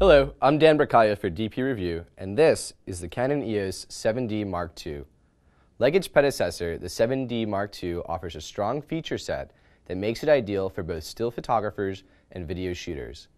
Hello, I'm Dan Bracaglia for DP Review, and this is the Canon EOS 7D Mark II. Like its predecessor, the 7D Mark II offers a strong feature set that makes it ideal for both still photographers and video shooters.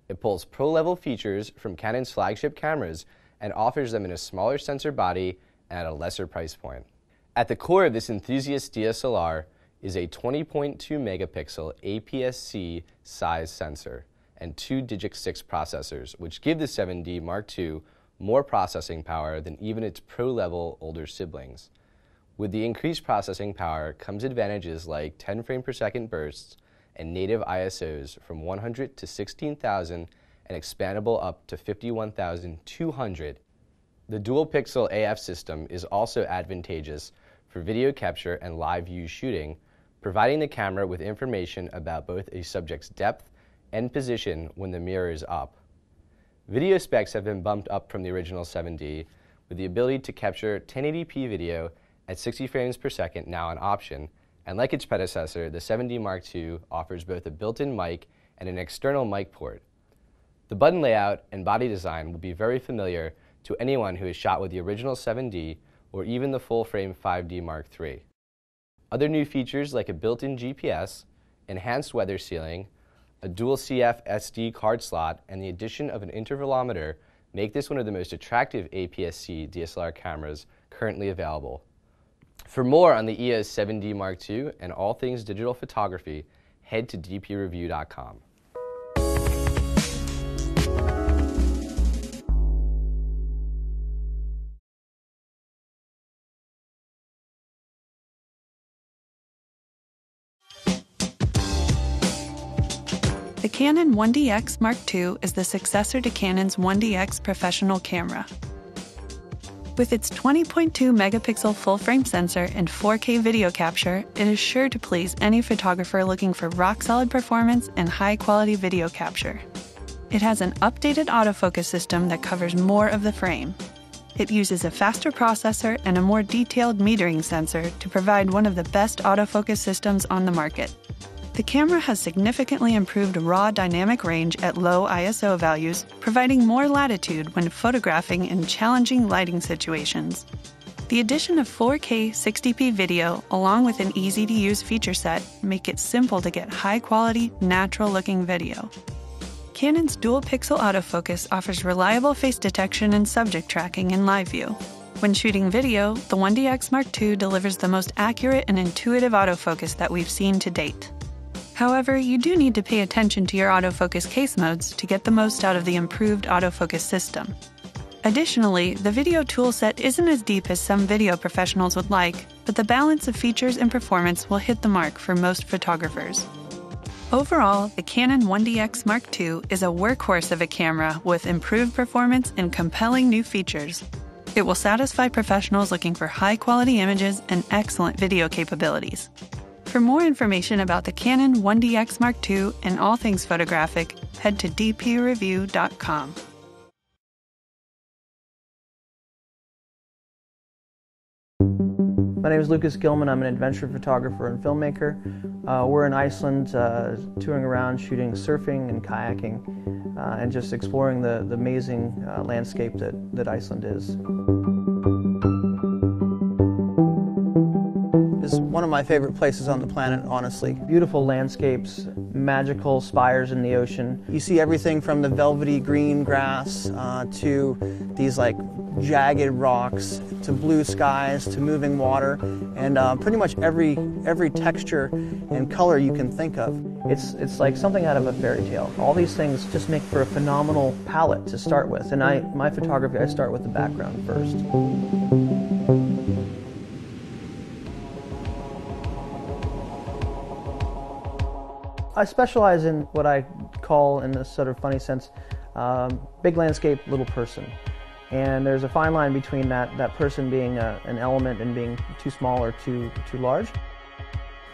It pulls pro-level features from Canon's flagship cameras and offers them in a smaller sensor body and at a lesser price point. At the core of this enthusiast DSLR is a 20.2 megapixel APS-C size sensor and two DX-6 processors, which give the 7D Mark II more processing power than even its pro-level older siblings. With the increased processing power comes advantages like 10 frame per second bursts and native ISOs from 100 to 16,000 and expandable up to 51,200. The dual-pixel AF system is also advantageous for video capture and live view shooting, providing the camera with information about both a subject's depth and position when the mirror is up. Video specs have been bumped up from the original 7D, with the ability to capture 1080p video at 60 frames per second now an option, and like its predecessor, the 7D Mark II offers both a built-in mic and an external mic port. The button layout and body design will be very familiar to anyone who has shot with the original 7D or even the full-frame 5D Mark III. Other new features like a built-in GPS, enhanced weather sealing, a dual CF SD card slot, and the addition of an intervalometer make this one of the most attractive APS-C DSLR cameras currently available. For more on the EOS 7D Mark II and all things digital photography, head to dpreview.com. The Canon 1DX Mark II is the successor to Canon's 1DX professional camera. With its 20.2 megapixel full-frame sensor and 4K video capture, it is sure to please any photographer looking for rock-solid performance and high-quality video capture. It has an updated autofocus system that covers more of the frame. It uses a faster processor and a more detailed metering sensor to provide one of the best autofocus systems on the market. The camera has significantly improved raw dynamic range at low ISO values, providing more latitude when photographing in challenging lighting situations. The addition of 4K 60p video, along with an easy-to-use feature set, make it simple to get high-quality, natural-looking video. Canon's dual-pixel autofocus offers reliable face detection and subject tracking in live view. When shooting video, the 1DX Mark II delivers the most accurate and intuitive autofocus that we've seen to date. However, you do need to pay attention to your autofocus case modes to get the most out of the improved autofocus system. Additionally, the video toolset isn't as deep as some video professionals would like, but the balance of features and performance will hit the mark for most photographers. Overall, the Canon 1DX Mark II is a workhorse of a camera with improved performance and compelling new features. It will satisfy professionals looking for high-quality images and excellent video capabilities. For more information about the Canon 1DX Mark II and all things photographic, head to dpreview.com. My name is Lucas Gilman. I'm an adventure photographer and filmmaker. We're in Iceland touring around shooting surfing and kayaking and just exploring the amazing landscape that Iceland is. It's one of my favorite places on the planet, honestly. Beautiful landscapes, magical spires in the ocean. You see everything from the velvety green grass to these like jagged rocks, to blue skies, to moving water, and pretty much every texture and color you can think of. It's like something out of a fairy tale. All these things just make for a phenomenal palette to start with. And my photography, I start with the background first. I specialize in what I call, in a sort of funny sense, big landscape, little person. And there's a fine line between that person being an element and being too small or too large.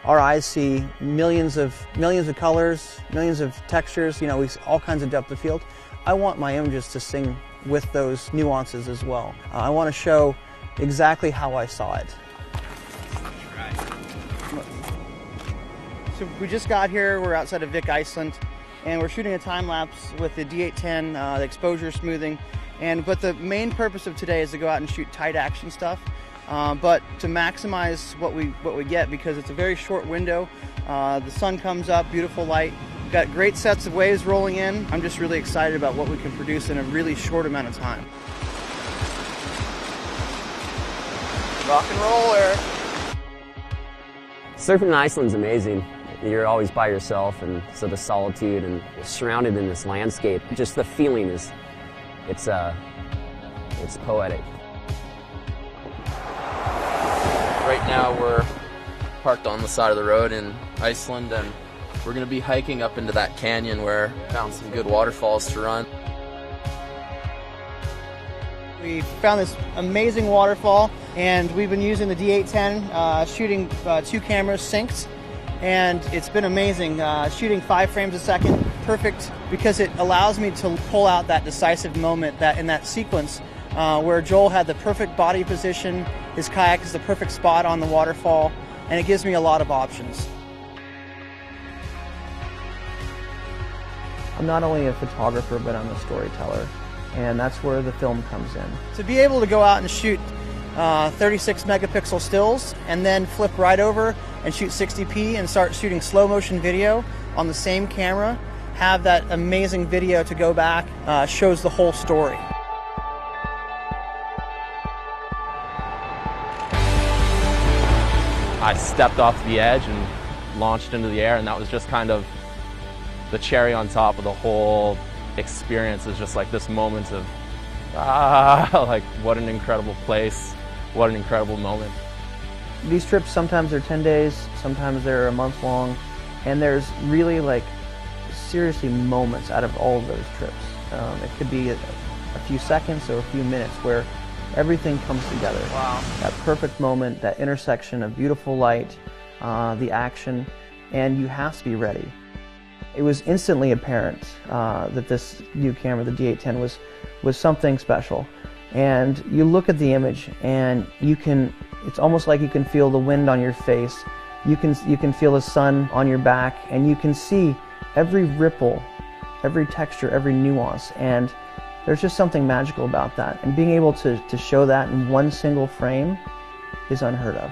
Our eyes see millions of colors, millions of textures, we see all kinds of depth of field. I want my images to sing with those nuances as well. I want to show exactly how I saw it. So we just got here, we're outside of Vik, Iceland. and we're shooting a time lapse with the D810, the exposure smoothing. But the main purpose of today is to go out and shoot tight action stuff, but to maximize what we get, because it's a very short window. The sun comes up, beautiful light. We've got great sets of waves rolling in. I'm just really excited about what we can produce in a really short amount of time. Rock and roll, Eric. Surfing in Iceland's amazing. You're always by yourself, and so the solitude and surrounded in this landscape, just the feeling is, it's poetic. Right now we're parked on the side of the road in Iceland, and we're going to be hiking up into that canyon where we found some good waterfalls to run. We found this amazing waterfall, and we've been using the D810, shooting 2 cameras synced, and it's been amazing. Shooting 5 frames a second, perfect, because it allows me to pull out that decisive moment that in that sequence where Joel had the perfect body position, his kayak is the perfect spot on the waterfall, and it gives me a lot of options. I'm not only a photographer, but I'm a storyteller, and that's where the film comes in. To be able to go out and shoot 36 megapixel stills and then flip right over and shoot 60p and start shooting slow motion video on the same camera, have that amazing video to go back, shows the whole story. I stepped off the edge and launched into the air, and that was just kind of the cherry on top of the whole experience. Is just like this moment of, like, what an incredible place, what an incredible moment. These trips, sometimes they're 10 days, sometimes they're a month long, and there's really, like, seriously moments out of all of those trips. It could be a few seconds or a few minutes where everything comes together. Wow. That perfect moment, that intersection of beautiful light, the action, and you have to be ready. It was instantly apparent that this new camera, the D810, was something special. And you look at the image, and it's almost like you can feel the wind on your face. You can feel the sun on your back, and you can see every ripple, every texture, every nuance. And there's just something magical about that. And being able to show that in one single frame is unheard of.